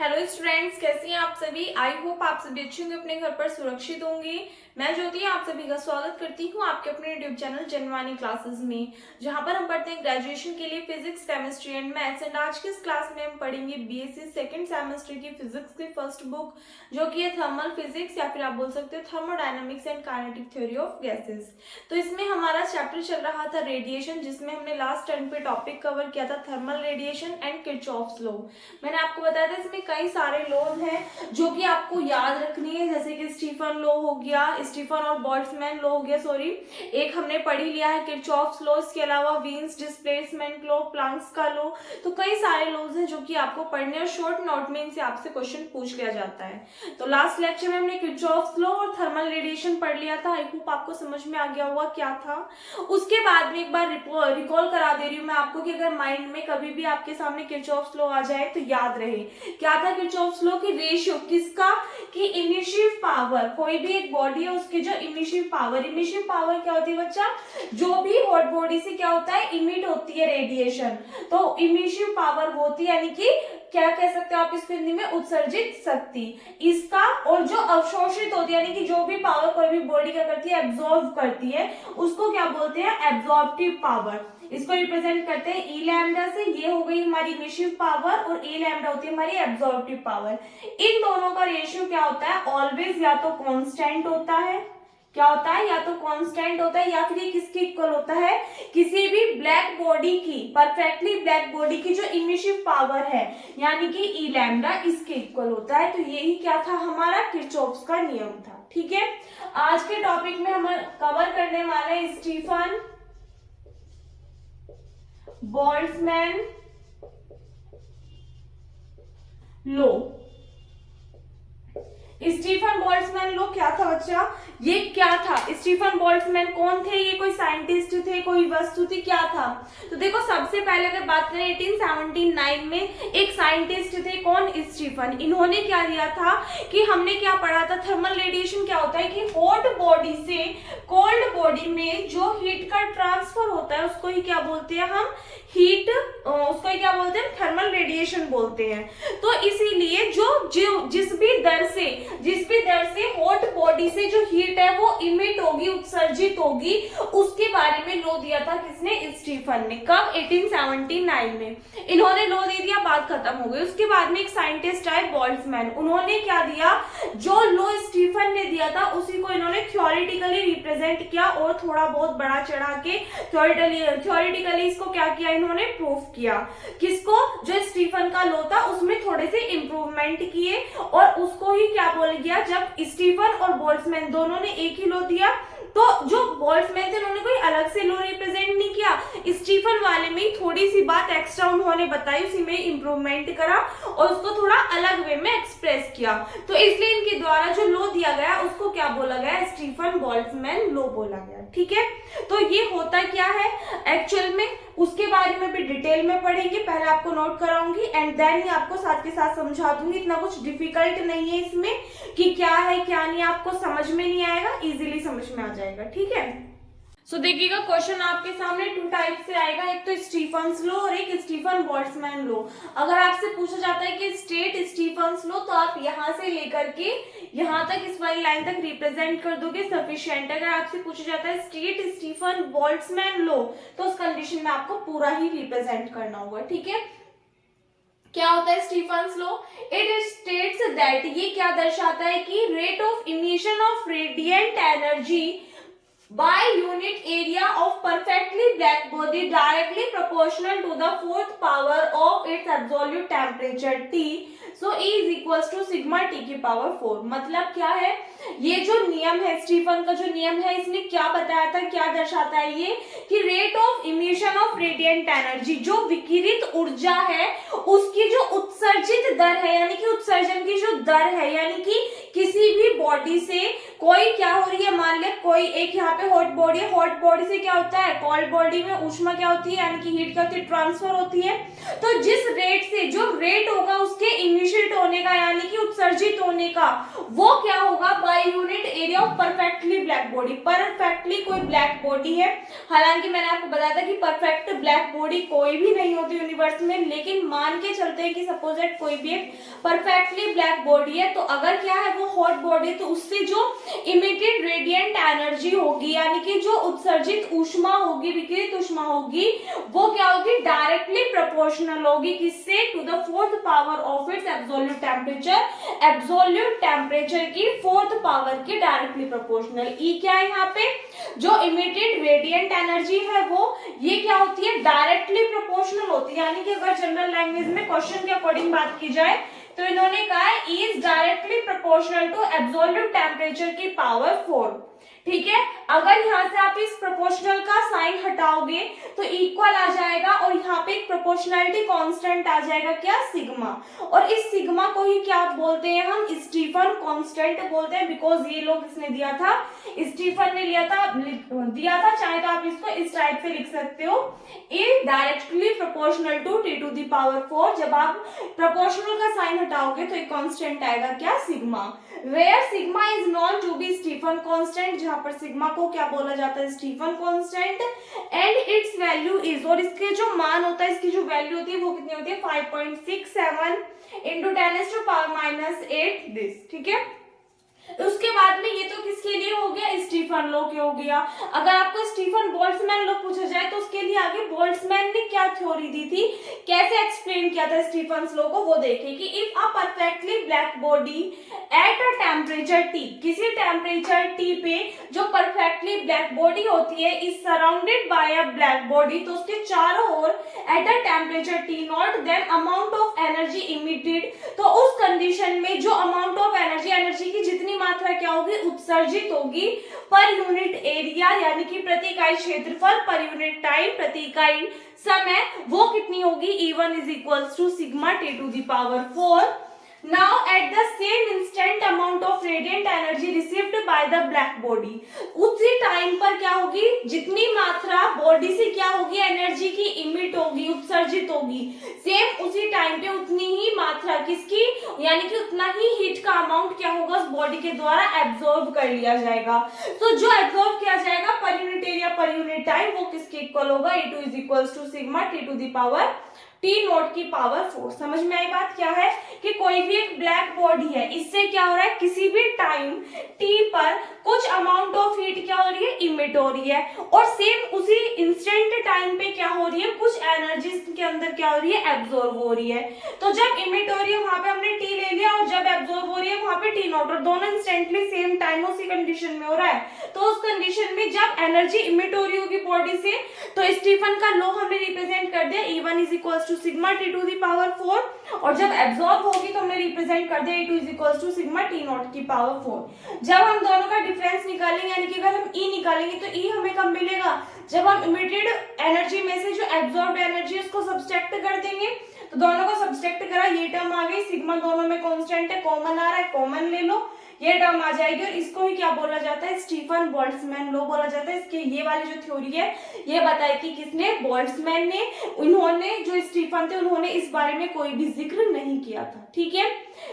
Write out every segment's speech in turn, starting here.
Hello students, कैसे हैं आप सभी। आई होप आप सभी अच्छे होंगे, अपने घर पर सुरक्षित होंगे। मैं ज्योति आप सभी का स्वागत करती हूँ आपके अपने यूट्यूब चैनल जनवानी क्लासेस में, जहां पर हम पढ़ते हैं ग्रेजुएशन के लिए physics, chemistry and maths. And आज की इस क्लास में हम पढ़ेंगे बीएससी सेकंड सेमेस्टर की फिजिक्स की फर्स्ट बुक, जो कि है थर्मल फिजिक्स या फिर आप बोल सकते हो thermodynamics and kinetic theory of gases. तो इसमें हमारा चैप्टर चल रहा था रेडिएशन, जिसमें हमने लास्ट टाइम पे टॉपिक कवर किया था thermal radiation and Kirchhoff's law. मैंने आपको बताया था इसमें कई सारे लॉज हैं जो कि आपको याद रखनी है, जैसे कि स्टीफन लॉ हो गया, स्टीफन और बोल्ट्जमैन लॉ हो गया, सॉरी एक हमने पढ़ ही लिया है किरचॉफ्स लॉ। इसके अलावा वीन्स डिस्प्लेसमेंट लॉ, प्लांक्स का लॉ। तो कई सारे लॉज हैं जो कि आपको पढ़ने और शॉर्ट नोट में इनसे आपसे क्वेश्चन पूछ लिया जाता है। तो लास्ट लेक्चर में हमने किरचॉफ्स लॉ और थर्मल रेडिएशन पढ़ लिया था। आई होप आपको समझ में आ गया होगा क्या था। उसके बाद में एक बार रिकॉल करा दे रही हूँ मैं आपको कि अगर माइंड में कभी भी आपके सामने किरचॉफ्स लॉ आ जाए तो याद रहे क्या था किरचॉफ्स लॉ की रेशियो किसका, कि इमिशिव पावर, कोई भी एक बॉडी है उसकी जो इमिशिव पावर क्या होती है बच्चा, जो भी हॉट बॉडी से क्या होता है इमिट होती है रेडिएशन, तो इमिशिव पावर होती है, यानी कि क्या कह सकते हो आप इसको हिंदी में, उत्सर्जित शक्ति इसका। और जो अवशोषित होती है, यानी कि जो भी पावर कोई भी बॉडी क्या करती है, एब्जॉर्ब करती है, उसको क्या बोलते हैं, एब्जॉर्प्टिव पावर। इसको रिप्रेजेंट करते हैं ई लैम्डा से। ये हो गई हमारी इमिशिव पावर और ई लैम्डा होती है हमारी एब्जॉर्प्टिव पावर। इन दोनों का रेशियो क्या होता है, ऑलवेज या तो कांस्टेंट होता है, क्या होता है, या तो कांस्टेंट होता है, या फिर ये किसके इक्वल होता है, किसी भी ब्लैक बॉडी की, परफेक्टली ब्लैक बॉडी की जो इमिशिव पावर है यानी कि ई लैम्डा, इसके इक्वल होता है। तो यही क्या था, हमारा किरचॉफ्स का नियम था। ठीक है, आज के टॉपिक में हम कवर करने वाले Stefan Boltzmann law. Stefan Boltzmann law क्या था बच्चा, ये क्या था, स्टीफन बोल्ट्जमैन कौन थे, ये कोई साइंटिस्ट थे, कोई वस्तु थी, क्या था। तो देखो सबसे पहले अगर बात करें 1879 में एक साइंटिस्ट थे, कौन, स्टीफन। इन्होंने क्या दिया था कि हमने क्या पढ़ा था, थर्मल रेडिएशन क्या होता है कि हॉट बॉडी से कोल्ड बॉडी में जो हीट का ट्रांसफर होता है उसको ही क्या बोलते हैं हम, हीट, उसको ही क्या बोलते हैं, थर्मल रेडिएशन बोलते हैं। तो इसीलिए जो जिस भी दर से हॉट बॉडी से जो हीट है वो इमिट होगी, उत्सर्जित होगी, उसके बारे में लॉ दिया था किसने, स्टीफन ने। कब, 1879 में इन्होंने लॉ दे दिया, बात खत्म हो गई। उसके बाद में एक साइंटिस्ट आए बोल्ट्जमैन, उन्होंने क्या दिया, जो लॉ स्टीफन ने दिया था उसी को इन्होंने थ्योरेटिकली रिप्रेजेंट किया और थोड़ा बहुत बड़ा चढ़ा के थ्योरेटिकली इसको क्या किया, इन्होंने प्रूफ किया। किसको, जो स्टीफन का लॉ था उसमें थोड़े से इंप्रूवमेंट किए और उसको ही क्या बोल गया, जब स्टीफन और बोल्ट्जमैन दोनों ने एक ही लॉ दिया तो जो बोल्ट्जमैन थे उन्होंने कोई अलग से लॉ रिप्रेजेंट नहीं किया, स्टीफन वाले में थोड़ी सी बात एक्स्ट्रा उन्होंने बताई, उसी में इंप्रूवमेंट करा और उसको थोड़ा अलग वे में एक्सप्रेस किया। तो इसलिए इनके द्वारा जो लॉ दिया गया उसको क्या बोला गया, स्टीफन बोल्ट्जमैन लॉ बोला गया। ठीक है, तो ये होता क्या है एक्चुअल में, उसके बारे में भी डिटेल में पढ़ेंगे। पहले आपको नोट कराऊंगी एंड देन ही आपको साथ के साथ समझा दूंगी। इतना कुछ डिफिकल्ट नहीं है इसमें कि क्या है क्या नहीं, आपको समझ में नहीं आएगा, इजीली समझ में आ जाएगा। ठीक है, सो देखिएगा क्वेश्चन आपके सामने टू टाइप से आएगा, एक तो स्टीफन्स लॉ और एक स्टीफन बोल्ट्जमैन लॉ। अगर आपसे पूछा जाता है कि स्टेट स्टीफन्स लॉ, तो आप यहां से लेकर के यहां तक इस वाली लाइन तक रिप्रेजेंट कर दोगे, सफिशिएंट। अगर आपसे पूछा जाता है स्टेट स्टीफन बोल्ट्जमैन लॉ, तो उस कंडीशन में आपको पूरा ही रिप्रेजेंट करना होगा। ठीक है, क्या होता है Stefan's law, it states that, ये क्या दर्शाता है कि rate of emission of radiant energy by unit area of perfectly black body directly proportional to the fourth power of its absolute temperature T, so E is equals to sigma T की power 4। मतलब क्या है, ये जो नियम है Stephen का जो नियम है, इसने क्या बताया था, क्या दर्शाता है ये, कि rate of emission of radiant energy, जो विकिरित ऊर्जा है उसकी जो उत्सर्जित दर है, यानी कि उत्सर्जन की जो दर है, यानी कि किसी भी बॉडी से कोई क्या हो रही है, मान ले कोई एक यहाँ पे हॉट बॉडी है, हॉट बॉडी से क्या होता है, कोल्ड बॉडी में ऊष्मा क्या होती है, यानी कि हीट क्या होती है, ट्रांसफर होती है। तो जिस रेट से, जो रेट होगा उसके इमिशन होने का, यानी कि उत्सर्जित होने का, वो क्या होगा, by unit area of perfectly black body. Perfectly कोई ब्लैक बॉडी है, हालांकि मैंने आपको बताया था कि परफेक्ट ब्लैक बॉडी कोई भी नहीं होती यूनिवर्स में, लेकिन मान के चलते हैं कि सपोज दैट कोई भी एक परफेक्टली ब्लैक बॉडी है, तो अगर क्या है वो हॉट बॉडी, तो उससे जो इमिटेड रेडिएंट एनर्जी होगी, यानी कि जो उत्सर्जित ऊष्मा होगी, विकिरित ऊष्मा होगी, वो क्या होगी, डायरेक्टली प्रोपोर्शनल होगी किससे, to the fourth power of its absolute temperature. Absolute temperature की फोर्थ पावर के डायरेक्टली प्रोपोर्शनल। ई क्या है यहाँ पे, जो इमिटेड रेडिएंट एनर्जी है वो ये क्या होती है, डायरेक्टली प्रोपोर्शनल होती है। यानी कि अगर जनरल लैंग्वेज में क्वेश्चन के अकॉर्डिंग बात की जाए तो इन्होंने कहा है is directly proportional to absolute temperature की पावर 4। ठीक है, अगर यहाँ से आप इस प्रोपोर्शनल का साइन हटाओगे तो इक्वल आ जाएगा, और यहाँ पे एक प्रोपोर्शनैलिटी कांस्टेंट आ जाएगा, क्या, सिग्मा। और इस सिग्मा को ही क्या बोलते हैं हम, स्टीफन कांस्टेंट बोलते हैं, बिकॉज ये लोग इसने दिया था, स्टीफन ने दिया था, चाहे तो आप इसको इस टाइप से लिख सकते हो, a directly proportional to T to the power 4। जब आप प्रोपोर्शनल का साइन हटाओगे तो एक कांस्टेंट आएगा, क्या, sigma. Where sigma is known to be Stefan constant, जहां पर सिग्मा को क्या बोला जाता है, Stefan constant, and its value is, और इसके जो मान होता है, इसकी जो वैल्यू होती है वो कितनी होती है, 5.67 इंटू 10⁻⁻8 दिस। ठीक है, उसके बाद में ये तो किसके लिए हो गया, स्टीफन लॉ के हो गया। अगर आपको स्टीफन बोल्ट्जमैन लॉ पूछा जाए तो उसके लिए आगे बोल्ट्जमैन ने क्या थ्योरी दी थी, कैसे एक्सप्लेन किया था स्टीफन लॉ को, वो देखिए कि if a perfectly black body at a temperature T, किसी टेम्परेचर टी पे जो परफेक्टली ब्लैक बॉडी होती है is surrounded by a black body, तो उसके चारों ओर at a temperature T nought, then amount of energy emitted, तो उस कंडीशन में जो अमाउंट ऑफ एनर्जी की जितनी मात्रा क्या होगी, उत्सर्जित होगी पर यूनिट एरिया, यानी कि प्रति इकाई क्षेत्रफल, पर यूनिट टाइम, प्रति इकाई समय, वो कितनी होगी, E1 is equals to sigma T to the power 4। Now at the same instant amount of radiant energy received by the black body, उसी टाइम पर क्या होगी, जितनी मात्रा बॉडी से क्या होगी, एनर्जी की इमिट होगी, उत्सर्जित होगी, सेम उसी टाइम पे उतनी ही मात्रा किसकी, यानी कि उतना ही हीट का अमाउंट क्या होगा उस बॉडी के द्वारा एब्जॉर्ब कर लिया जाएगा। तो जो एब्जॉर्ब किया जाएगा पर यूनिट एरिया पर यूनिट टाइम, वो किसके इक्वल होगा, E2 is equals to sigma T to the power T naught की पावर 4। समझ में आई बात, क्या है कि कोई भी एक ब्लैक बॉडी है, इससे क्या हो रहा है, किसी भी टाइम टी पर कुछ अमाउंट ऑफ हीट क्या हो रही है, इमिट हो रही है, और सेम उसी इंस्टेंट टाइम पे क्या हो रही है, कुछ एनर्जी के अंदर क्या हो रही है, एब्जॉर्ब हो रही है। तो जब इमिट हो रही है वहां पे हमने टी ले लिया, और जब एब्जॉर्ब हो रही है वहां पे टी नॉट, और दोनों इंस्टेंटली सेम टाइम उसी कंडीशन में हो रहा है। तो उस कंडीशन में जब एनर्जी इमिट हो रही होगी बॉडी से, तो स्टीफन का लॉ हमने रिप्रेजेंट कर दिया, E1 is equals to sigma T to the power 4, और जब एब्जॉर्ब होगी तो हमने रिप्रेजेंट कर दिया E2 is equals to sigma T naught की पावर 4। जब हम दोनों का डिफरेंस निकालेंगे, यानी कि अगर हम E निकालेंगे तो E हमें कब मिलेगा, जब हम इमिटेड एनर्जी में से जो एब्जॉर्ब्ड एनर्जी उसको सब्सट्रैक्ट कर देंगे, तो दोनों को सब्सट्रैक्ट करा, ये टर्म आ गई, सिग्मा दोनों में कांस्टेंट है, कॉमन आ रहा है, कॉमन ले लो, ये टर्म आ जाएगी, और इसको ही क्या बोला जाता है, स्टीफन बोल्ट्जमैन लॉ बोला जाता है। इसके ये वाली जो थ्योरी है ये बताई कि किसने, बोल्ट्जमैन ने। उन्होंने, जो स्टीफन थे, उन्होंने इस बारे में कोई भी जिक्र नहीं किया था। ठीक है,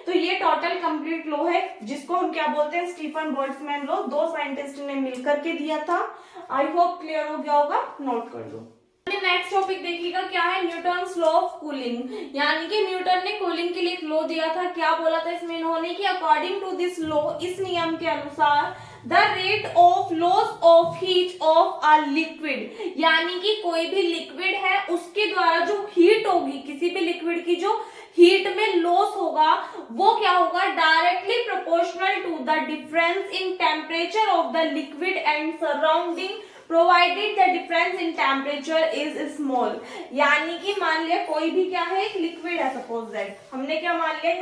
तो ये टोटल कंप्लीट लॉ है, जिसको हम क्या बोलते हैं, स्टीफन बोल्ट्जमैन लॉ, दो साइंटिस्ट ने मिलकर के दिया था। आई होप क्लियर हो गया होगा, नोट कर लो। नेक्स्ट टॉपिक देखिएगा, क्या है, न्यूटन्स लॉ ऑफ कूलिंग, यानी कि न्यूटन ने कूलिंग के लिए एक लॉ दिया था। क्या बोला था इसमें इन्होंने कि अकॉर्डिंग टू दिस लॉ, इस नियम के अनुसार, the rate of loss of heat of a liquid, यानी कि कोई भी लिक्विड है उसके द्वारा जो हीट होगी, किसी भी लिक्विड की जो हीट में लॉस होगा, वो क्या होगा, directly proportional to the difference in temperature of the liquid and surrounding, provided the difference in temperature is small. यानी कि मान लिया कोई भी क्या है, एक लिक्विड है, सपोज दैट हमने क्या मान लिया,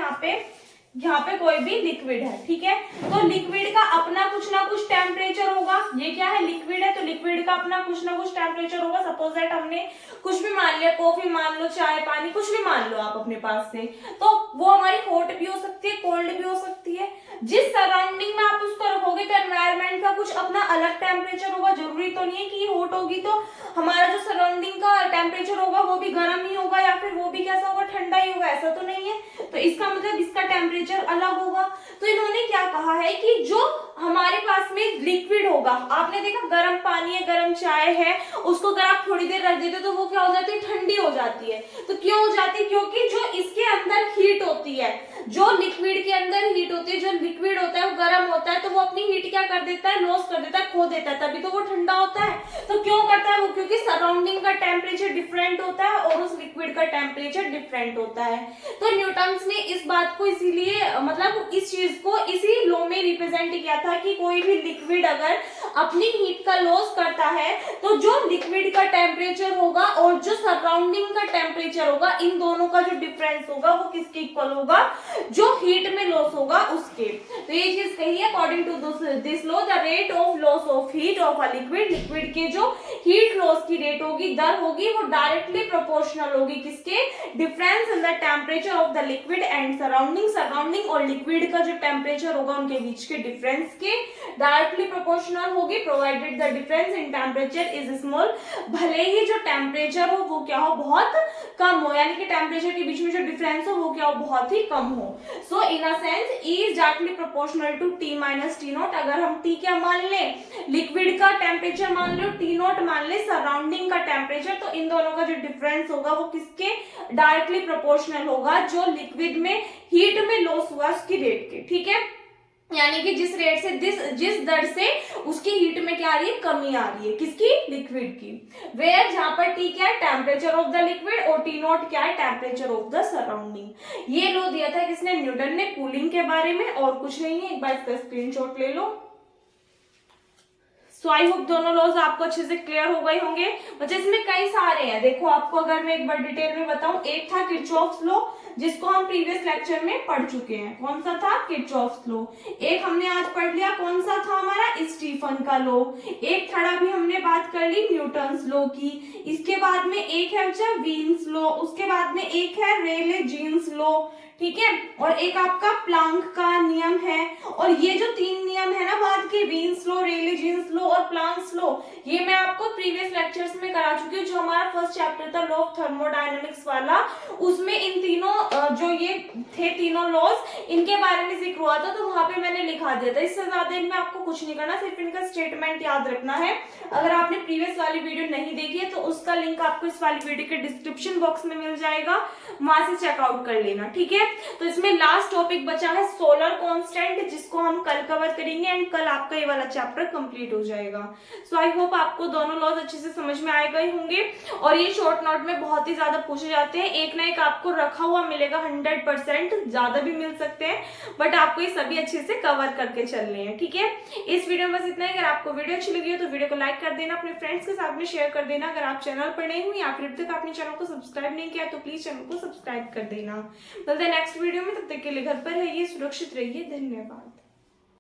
यहाँ पे कोई भी लिक्विड है, ठीक है, तो लिक्विड का अपना कुछ ना कुछ टेम्परेचर होगा। ये क्या है, लिक्विड है, तो लिक्विड का अपना कुछ ना कुछ टेम्परेचर होगा। सपोज दैट हमने कुछ भी मान लिया, कॉफी मान लो, चाय, पानी, कुछ भी मान लो आप अपने पास से, तो वो हमारी हॉट भी हो सकती है, कोल्ड भी हो सकती है। जिस सराउंडिंग में आप उसको रखोगे तो एनवायरमेंट का कुछ अपना अलग टेम्परेचर होगा, जरूरी तो नहीं है कि ये हॉट होगी तो हमारा जो सराउंडिंग का टेम्परेचर होगा वो भी गर्म ही होगा या फिर वो भी कैसा होगा, ठंडा ही होगा, ऐसा तो नहीं है। तो इसका मतलब इसका टेम्परेचर अलग होगा। तो इन्होंने क्या कहा है कि जो हमारे पास में लिक्विड होगा, आपने देखा गर्म पानी है, गर्म चाय है, उसको अगर आप थोड़ी देर रख देते तो वो क्या हो जाती है, ठंडी हो जाती है। तो क्यों हो जाती है, क्योंकि जो इसके अंदर हीट होती है, जो लिक्विड के अंदर हीट होती है, जो लिक्विड होता है वो गर्म होता है तो वो अपनी हीट क्या कर देता है, लॉस कर देता है, खो देता है, तभी तो वो ठंडा होता है। तो क्यों करता है वो, क्योंकि सराउंडिंग का टेम्परेचर डिफरेंट होता है और उस लिक्विड का टेम्परेचर डिफरेंट होता है। तो न्यूटन्स ने इस बात को इसीलिए मतलब इस चीज को इसी लॉ में रिप्रेजेंट किया था कि कोई भी लिक्विड अगर अपनी हीट का लॉस करता है तो जो लिक्विड का टेम्परेचर होगा और जो सराउंडिंग का टेम्परेचर होगा, इन दोनों का जो डिफरेंस होगा वो किसके इक्वल होगा, जो हीट में लॉस होगा उसके। तो ये चीज कही है, according to this law the rate of loss of heat of a liquid, liquid के जो हीट लॉस की रेट होगी, दर होगी, वो डायरेक्टली प्रोपोर्शनल होगी किसके, difference in the temperature of the liquid and surrounding, surrounding और लिक्विड का जो टेम्परेचर होगा उनके बीच के डिफरेंस के डायरेक्टली प्रोपोर्शनल होगी, provided the difference in temperature is small, भले ही जो टेम्परेचर हो वो क्या हो, बहुत कम हो, यानी कि टेम्परेचर के बीच में जो डिफरेंस हो वो क्या हो, बहुत ही कम हो। So in a sense E is directly proportional to T minus T nought. अगर हम T क्या मान लें, लिक्विड का टेम्परेचर मान लो, T नॉट मान ले सराउंडिंग का टेम्परेचर, तो इन दोनों का जो डिफरेंस होगा वो किसके डायरेक्टली प्रोपोर्शनल होगा, जो लिक्विड में हीट में लॉस हुआ उसकी रेट के। ठीक है, यानी कि जिस रेट से जिस दर से उसकी हीट में क्या आ रही है, कमी आ रही है, किसकी, लिक्विड की। वेयर जहां पर T क्या है, टेम्परेचर ऑफ द लिक्विड, और T नॉट क्या है, टेम्परेचर ऑफ द सराउंडिंग। ये लो दिया था किसने, न्यूटन ने, कूलिंग के बारे में, और कुछ नहीं है। एक बार इसका स्क्रीनशॉट ले लो। सो आई होप दोनों लॉज आपको अच्छे से क्लियर हो गए होंगे। बच्चे इसमें कई सारे हैं, देखो आपको अगर मैं एक बार डिटेल में बताऊं, एक था किरचॉफ्स लॉ जिसको हम प्रीवियस लेक्चर में पढ़ चुके हैं, कौन सा था, किरचॉफ्स लॉ। एक हमने आज पढ़ लिया, कौन सा था हमारा, स्टीफन का लॉ। एक थोड़ा भी हमने बात कर ली न्यूटन्स लॉ की। इसके बाद में एक है बच्चा वीन्स लॉ, उसके बाद में एक है रेले जीन्स लॉ, ठीक है, और एक आपका प्लांक का नियम है। और ये जो तीन नियम है ना बाद के, वीन्स लॉ, रेले जीन्स लॉ और प्लांक्स लॉ, ये मैं आपको प्रीवियस लेक्चर्स में करा चुकी हूँ। जो हमारा फर्स्ट चैप्टर था लॉ ऑफ थर्मोडायनेमिक्स वाला, उसमें इन तीनों जो ये थे तीनों लॉज, इनके बारे में जिक्र हुआ था, तो वहां पे मैंने लिखा दिया था। इससे ज्यादा इनमें आपको कुछ नहीं करना, सिर्फ इनका स्टेटमेंट याद रखना है। अगर आपने प्रीवियस वाली वीडियो नहीं देखी है तो उसका लिंक आपको इस वाली वीडियो के डिस्क्रिप्शन बॉक्स में मिल जाएगा, वहां से चेकआउट कर लेना। ठीक है, तो इसमें लास्ट टॉपिक बचा है सोलर कांस्टेंट, जिसको हम कल कवर करेंगे एंड कल आपका ये वाला चैप्टर कंप्लीट हो जाएगा। सो आई होप आपको दोनों लॉज अच्छे से समझ में आए गए होंगे। और ये शॉर्ट नोट में बहुत ही ज्यादा पूछे जाते हैं, एक ना एक आपको रखा हुआ मिलेगा, 100%, ज्यादा भी मिल सकते हैं, बट आपको ये सभी अच्छे से कवर करके चलने हैं। ठीक है, इस वीडियो में बस इतना ही। अगर आपको वीडियो अच्छी लगी हो तो वीडियो को लाइक कर देना, अपने फ्रेंड्स के साथ में शेयर कर देना। अगर आप चैनल पर नए हो या फिर अब तक आपने चैनल को सब्सक्राइब नहीं किया तो प्लीज चैनल को सब्सक्राइब कर देना। मिलते हैं नेक्स्ट वीडियो में, तब तक के लिए घर पर रहिए, सुरक्षित रहिए, धन्यवाद।